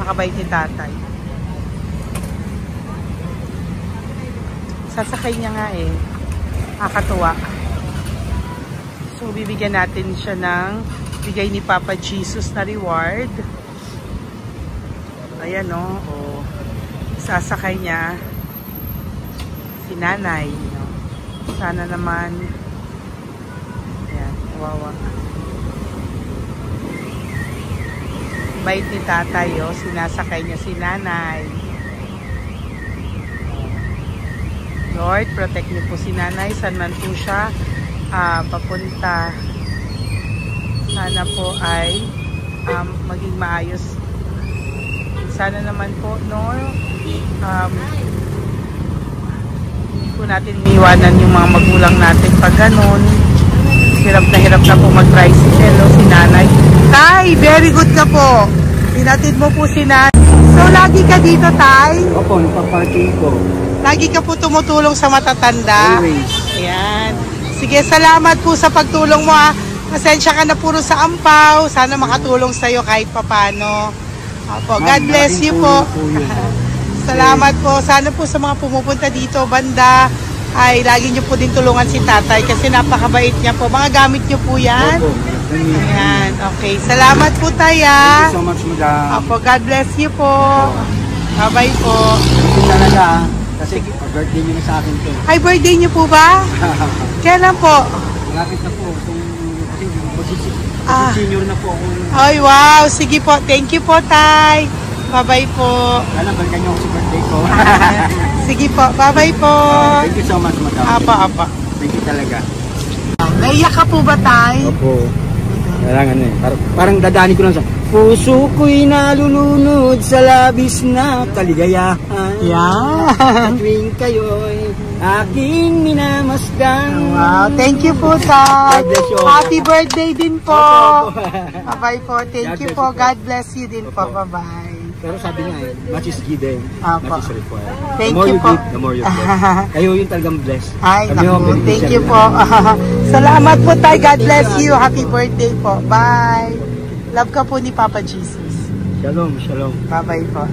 Makabait ni tatay. Sasakay niya nga eh. Nakakatuwa. So bibigyan natin siya ng bigay ni Papa Jesus na reward. Ayan o. Oh. Sasakay niya si nanay. No? Sana naman ayan, kawawa. Bait ni tatay o. Sinasakay niya si nanay. Lord, protect niyo po si nanay. Saan man po siya papunta. Sana po ay maging maayos. Sana naman po, no, hindi po natin iiwanan yung mga magulang natin pag ganun. Hirap na po mag-tricycle, no, si nanay. Tay, very good ka po. Hinatid mo po si nanay. So, lagi ka dito, Tay? Opo, nagpa-parking ko. Lagi ka po tumutulong sa matatanda? Always. Ayan. Sige, salamat po sa pagtulong mo, ha. Pasensya ka na puro sa ampaw. Sana makatulong sa'yo kahit papano. Opo, God bless you po. Salamat po. Sana po sa mga pumupunta dito, banda, ay lagi nyo po din tulungan si tatay kasi napakabait niya po. Mga gamit nyo po yan. Ayan, okay. Salamat po, Taya. Thank you so much, madam. Opo, God bless you po. Bye-bye po. Talaga, kasi birthday niyo na sa akin to. Ay, birthday nyo po ba? Kailan po? Malapit na po. Kasi senior na po ako. Ay, wow. Sige po. Thank you po, Tay. Bye-bye po. Sana balikan niyo ako sa birthday ko. Sige po. Bye-bye po. Thank you so much, madam. Apa. Thank you talaga. Naiyak ka po ba, Tay? Opo. Kailangan eh. Parang dadaanin ko lang sa puso ko'y nalulunod sa labis na kaligayahan. Yan. Tuwing kayo'y aking minamasdan. Wow. Thank you po, Tay. God bless you. Happy birthday din po. Opo. Bye-bye po. Thank you po. God bless you din po. Bye-bye. Pero sabi nga eh, much is given, Opo. much is required. Thank The more you you po. give, the more you bless. Kayo yung talagang blessed. Ay, Kami naku. yung Thank you beneficiary. po. Salamat po, Tay. God bless you. Happy birthday po. Bye. Love ka po ni Papa Jesus. Shalom, shalom. Bye-bye po.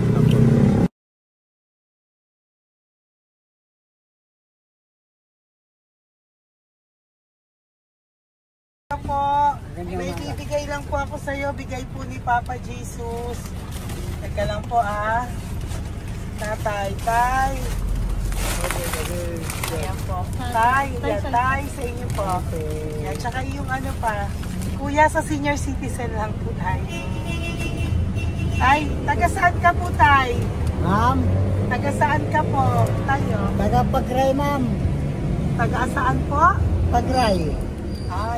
Po, may bibigay lang po ako sa iyo, bigay po ni Papa Jesus. Teka lang po Tatay, Tay. Ayan po. Tay, yan, Tay, sa inyo po. Yan, tsaka yung ano pa, Kuya sa senior citizen lang po, Tay. Tay, taga saan ka po, Tay? Ma'am, Taga saan ka po, tayo? taga Pagray, ma'am. Taga saan po? Pagray.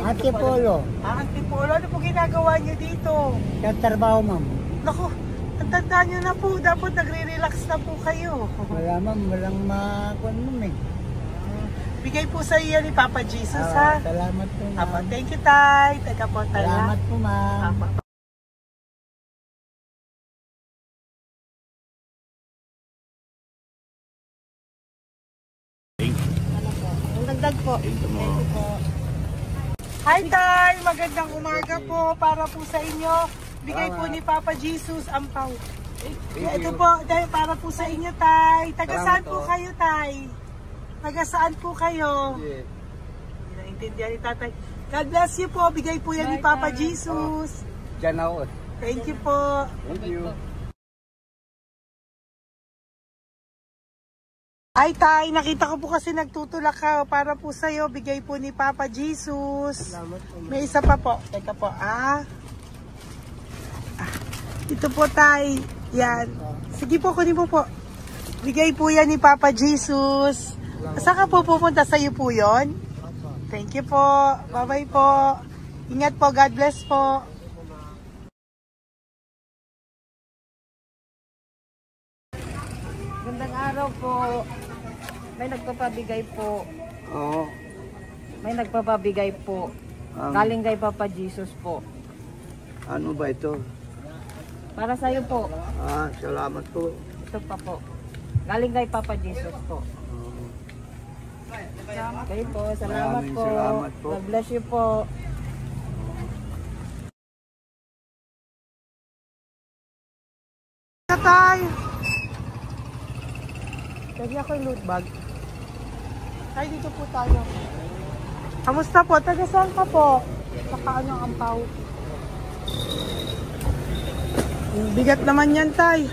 Antipolo. Antipolo, ano po ginagawa niyo dito? Katrabaho, ma'am. Naku, ang tanda nyo na po, dapat nagre-relax na po kayo. Wala, ma'am. Walang makuan, ma'am eh. Bigay po sa iyo ni Papa Jesus, ha? Salamat po, ma'am. Apo, thank you, Tay. Teka po, Tay. Salamat po, ma'am. Apo. Ang dagdag po. Thank you po. Hi, Tay! Magandang umaga po para po sa inyo. Bigay po ni Papa Jesus ang pau. Ito po, dahil para po sa inyo, Tay. Taga saan po kayo, Tay? Taga saan po kayo? Hindi naintindihan ni Tatay. God bless you po. Bigay po yan ni Papa Jesus. Diyan ako. Thank you po. Thank you. Ay, Tay, nakita ko po kasi nagtutulak ka para po sa'yo. Bigay po ni Papa Jesus. May isa pa po. Teka po, ito po, Tay. Yan. Sige po, kunin mo po. Bigay po yan ni Papa Jesus. Saan ka po pupunta? Sa'yo po yun? Thank you po. Bye-bye po. Ingat po. God bless po. Gandang araw po. May nagpapabigay po. Oo. May nagpapabigay po. Galing kay Papa Jesus po. Ano ba ito? Para sa'yo po. Salamat po. Ito pa po. Galing kay Papa Jesus po. Kayo po, salamat po. Salamat po. God bless you po. Tatay! Pwede ako yung loot bag. Ay, dito po tayo. Kamusta po? Taga saan ka po? Saka ano ang ampaw? Bigat naman yan, tay.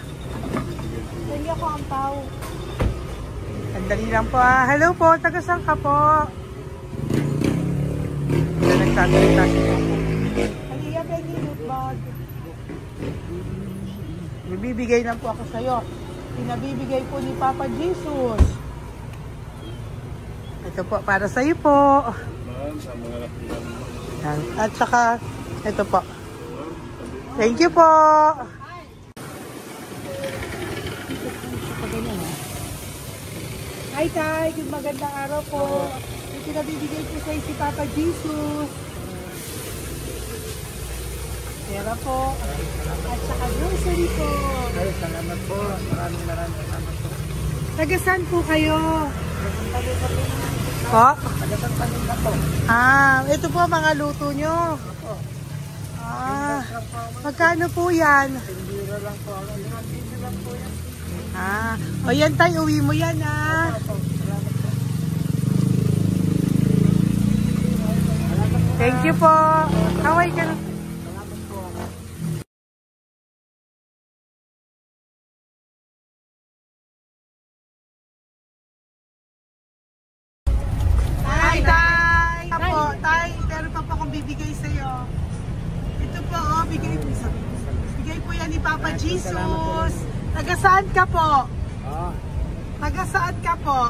Pwede ako ampaw. Sandali lang po ah. Hello po, taga saan ka po? Hindi nagsasalita siya. Halika, pwede yung loot bag. Bibigay lang po ako sa'yo. Pinabibigay po ni Papa Jesus. Ito po, para sa'yo po. At saka, ito po. Thank you po. Hi, Tay. Good magandang araw po. Yung pinabibigay po sa'yo si Papa Jesus. Pera po. At saka grocery po. Ay, salamat po. Maraming salamat po. Taga saan po kayo? Po? Tagapagpanin na po. Ah, ito po mga luto nyo. Ah, magkano po yan? Biro lang po. Biro lang po yan. Ah, o yan tayo, uwi mo yan ah. Thank you po. Kaway ka na. Hi, Tay! Apo, Tay, meron pa po akong bibigay sa'yo. Ito po, oh, bigay po yan ni Papa Jesus. Taga saan ka po? Ah, Taga saan ka po?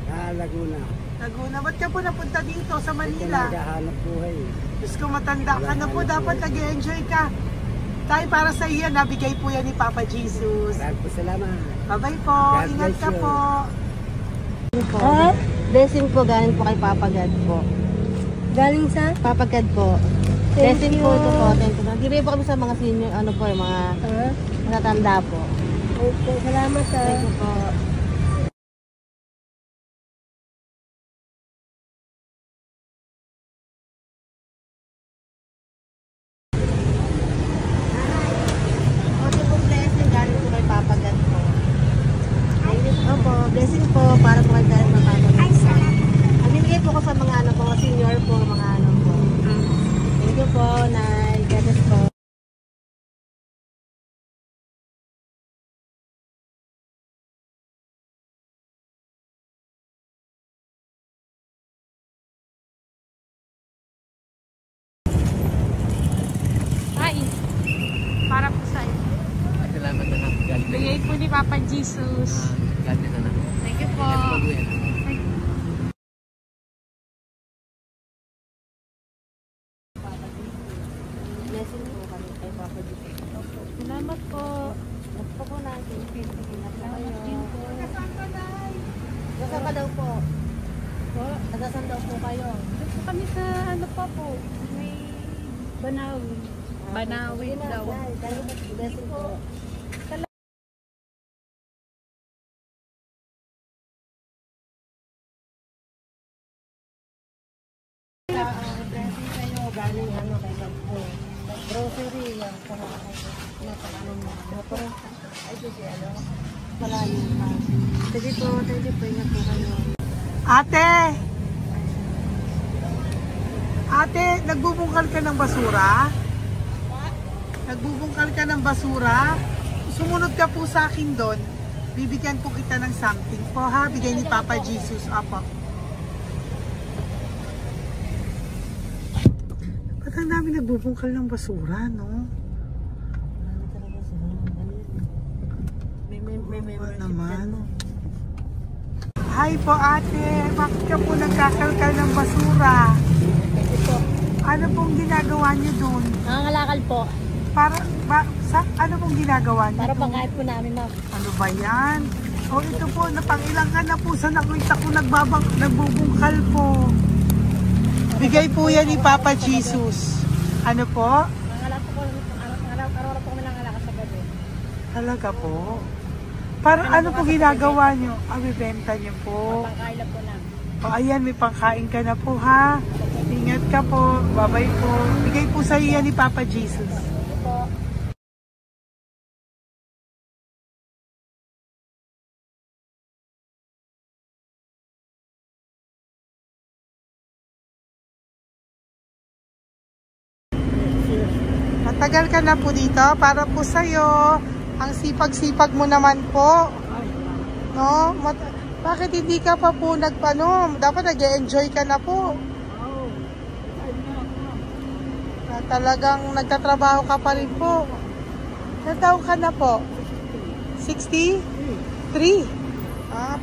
Laguna. Laguna. Ba't ka po napunta dito sa Manila? Naghahanap buhay. Diyos ko, matanda ka na po. Dapat nag-enjoy ka. Tay, para sa iyo, nabigay po yan ni Papa Jesus. Maraming po salamat. Bye-bye po. God Ingat bless ka you. po. Blessing po galing po kay Papa God po. Galing sa? Papa God po. Blessing po ito po. Thank you. Bibigay po kami sa mga senior, ano po, yung mga matatanda po. Okay, salamat sa. Thank you po. Okay po, blessing galing po kay Papa God po. Opo, blessing po para po kay galing na Papa God. Ang bibigay po ko sa mga ano po, mga senior po, mga ano po. Thank you po, Nay. God bless po. Ay, para po sa iyo. Salamat na. Bigay po ni Papa Jesus. Galit na. Thank you po. Blessing po kami kay Papa God. Salamat po. Gusto po natin. Salamat din po. Nasaan ka daw po? Po. Nasaan daw po kayo? Gusto kami sa ano pa po. May Banawi. Banawi daw. Blessing po. Blessing kayo. Galing ano kay Papa. Grocery. Yan. Ano mo. Motor. Ay, sige ano. Malayo pa. Sige po. Thank you po. Ingat po kayo. Ate! Ate, nagbubungkal ka ng basura? Nagbubungkal ka ng basura? Sumunod ka po sa akin doon. Bibigyan po kita ng something po ha. Bigay ni Papa Jesus. Apo. Ba't ang dami nagbubungkal ng basura, no? Ano naman? Hi po ate, bakit ka po nagkakalkal ng basura? Ano pong ginagawa niyo doon? Nangangalakal po. Ano pong ginagawa niyo Para doon? pangkait po namin, ma'am. Ano ba yan? O ito po, napangilang ka na po sa nakita ko nagbubungkal po. Bigay po yan ni Papa Jesus. Ano po? Nangangalakal po. Araw-araw po kami nangangalakal sa gabi. Talaga po? Para ano po ginagawa niyo? Bibenta niyo po. Pangkait lang po namin. O ayan, may pangkain ka na po ha. Ingat ka po. Bye-bye po. Bigay po sa iyo yan ni Papa Jesus. Matagal ka na po dito para po sa'yo. Ang sipag-sipag mo naman po. No? Bakit hindi ka pa po nagpano? Dapat nag-e-enjoy ka na po. Talagang nagtatrabaho ka pa rin po. Ilang taon ka na po? 63?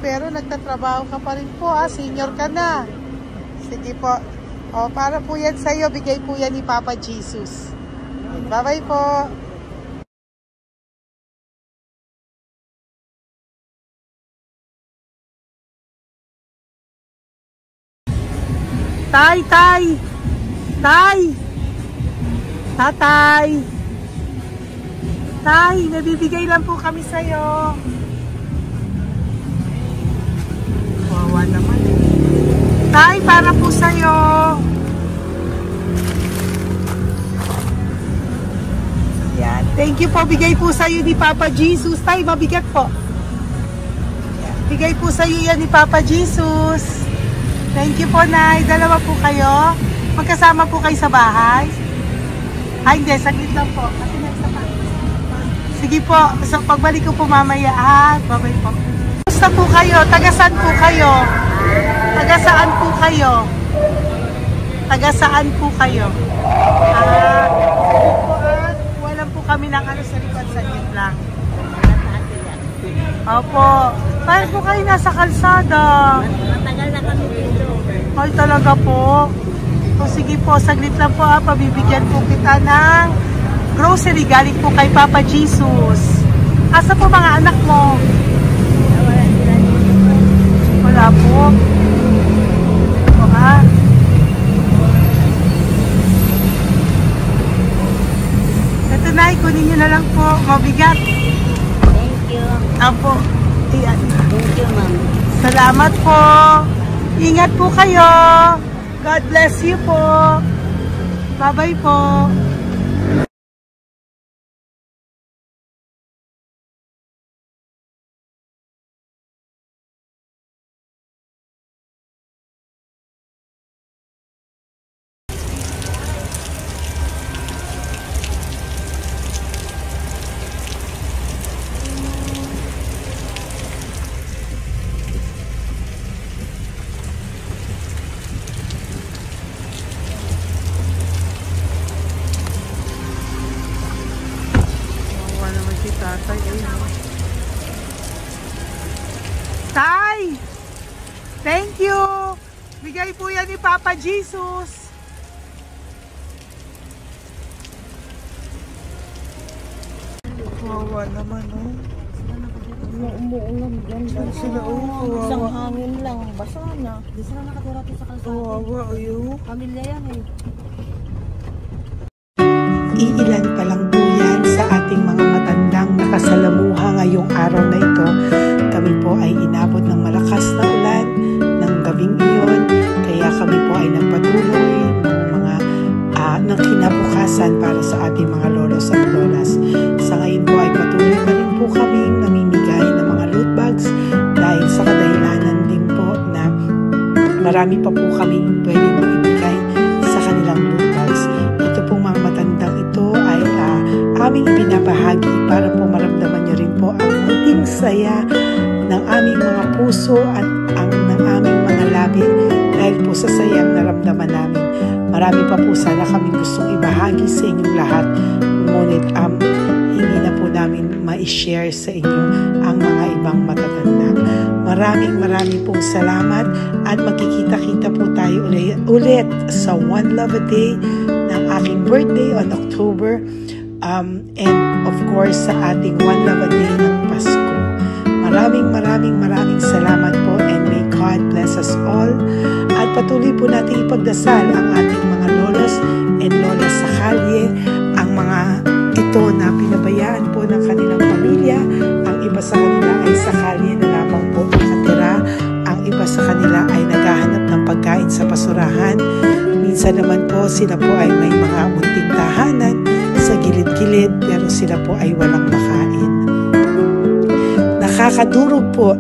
Pero nagtatrabaho ka pa rin po. Senior ka na. Sige po. O, para po yan sa'yo. Bigay po yan ni Papa Jesus. Bye-bye po. Tay! Tatay! Tay, nabibigay lang po kami sa'yo. Wawa naman eh. Tay, para po sa'yo. Yan. Thank you po. Bigay po sa'yo ni Papa Jesus. Tay, mabigat po. Yan. Bigay po sa'yo yan ni Papa Jesus. Thank you po, Nay. Dalawa po kayo. Magkasama po kayo sa bahay. Hindi. Saglit lang po. Kasi sige po. So, pagbalik ko po mamaya. Bye-bye po. Gusto po kayo? Taga-saan po kayo? Taga-saan po kayo? Taga-saan po kayo? Walang po kami ng ano sa likod. Saglit lang. Opo. Paano po kayo nasa kalsada? Matagal na kami dito. Ay, talaga po. So, sige po, saglit lang po pabibigyan po kita ng grocery galing po kay Papa Jesus. Asa po mga anak mo? Wala po. O ha? Ito na, kunin nyo na lang po. Mabigat. Thank you. Apo. Iyan. Thank you, ma'am. Salamat po. Ingat po kayo. God bless you po. Bye-bye po. Tatay, Tay! Thank you! Bigay po yan ni Papa Jesus. Wawa naman, oh. Umuulan dyan. Sila, oh. Isang hangin lang. Basa na. Di sila nakatira sa kalsada. Wawa, ayo. Pamilya yan eh. Iilan pa lang po yan sa ating mga matandang nakasalamuha ngayong araw na ito. Kami po ay inabot ng malakas na ulan ng gabing iyon. Kaya kami po ay nagpatuloy ng kinabukasan para sa ating mga lolos at lolas. Sa ngayon po ay patuloy pa rin po kami namimigay ng mga loot bags dahil sa kadahilanan din po na marami pa po kami pwede mo ibigay sa kanilang loot bags. Ito pong mga matandang ito ay aming binabahagi para po maramdaman nyo rin po ang muling saya ng aming mga puso at ng aming mga labi dahil po sa sayang naramdaman namin. Marami pa po sana kami gustong ibahagi sa inyong lahat, ngunit hindi na po namin ma-share sa inyo ang mga ibang matatanda. Maraming pong salamat at magkikita-kita po tayo ulit sa One Love a Day ng aking birthday on October and of course sa ating One Love a Day ng Pasko. Maraming salamat po and may God bless us all. At patuloy po natin ipagdasal ang ating mga lolos and lolas sa kalye, ang mga ito na pinabayaan po ng kanilang pamilya. Ang iba sa kanila ay sa kalye na lamang po nakatira. Ang iba sa kanila ay naghahanap pagkain sa basurahan. Minsan naman po sila po ay may mga munting tahanan sa gilid-gilid pero sila po ay walang makain. Nakakadurog po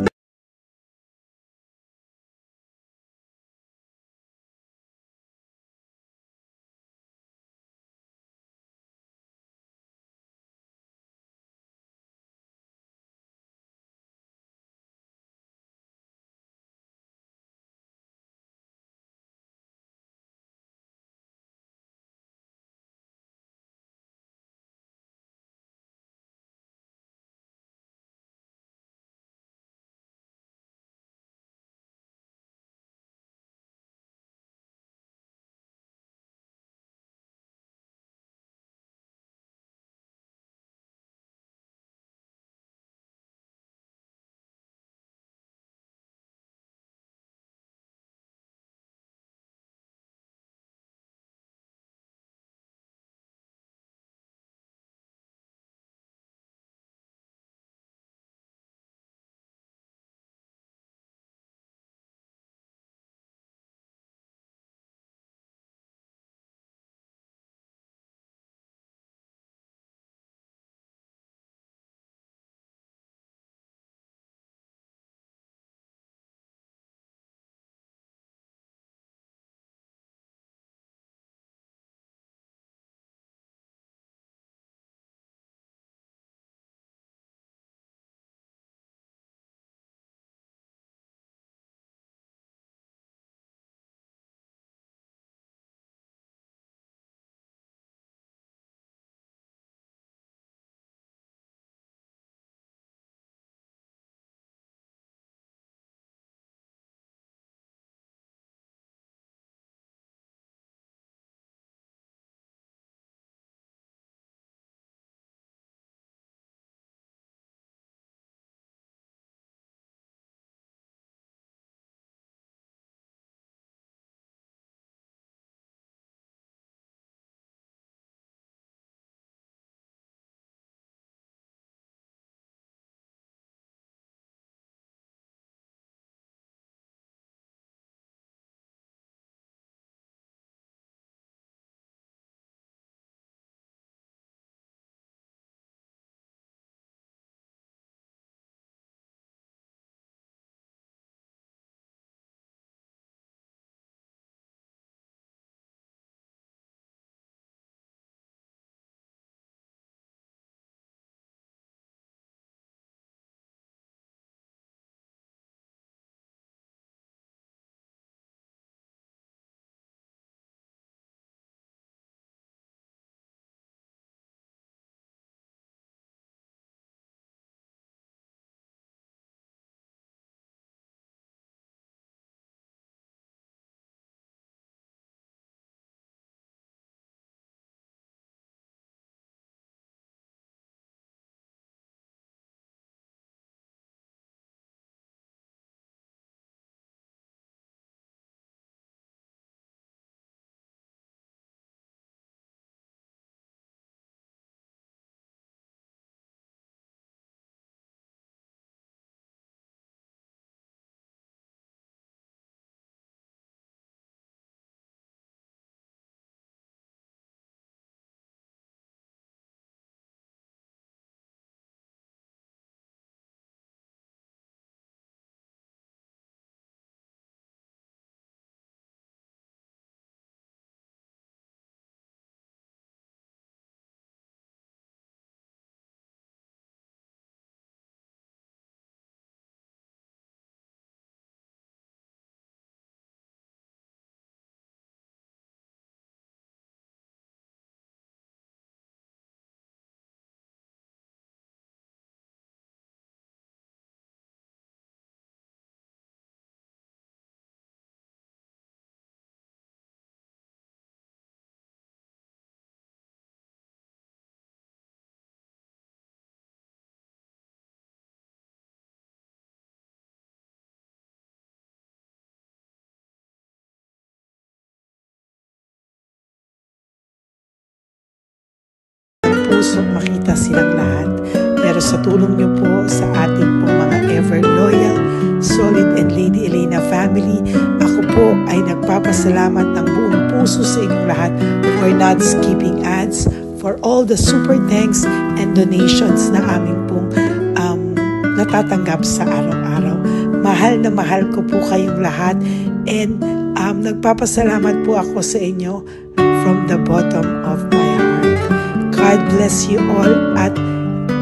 pusong makita silang lahat. Pero sa tulong niyo po sa ating pong mga ever loyal, solid and Lady Elena family. Ako po ay nagpapasalamat ng buong puso sa inyong lahat for not skipping ads, for all the super thanks and donations na aming pong natatanggap sa araw-araw. Mahal na mahal ko po kayong lahat, and nagpapasalamat po ako sa inyo from the bottom of my heart. God bless you all, at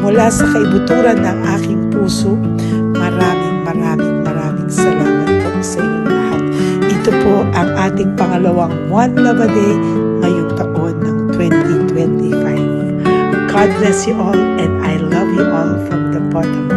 mula sa kaibuturan ng aking puso, maraming salamat po sa inyong lahat. Ito po ang ating pangalawang One Love a Day ngayong taon ng 2025. God bless you all, and I love you all from the bottom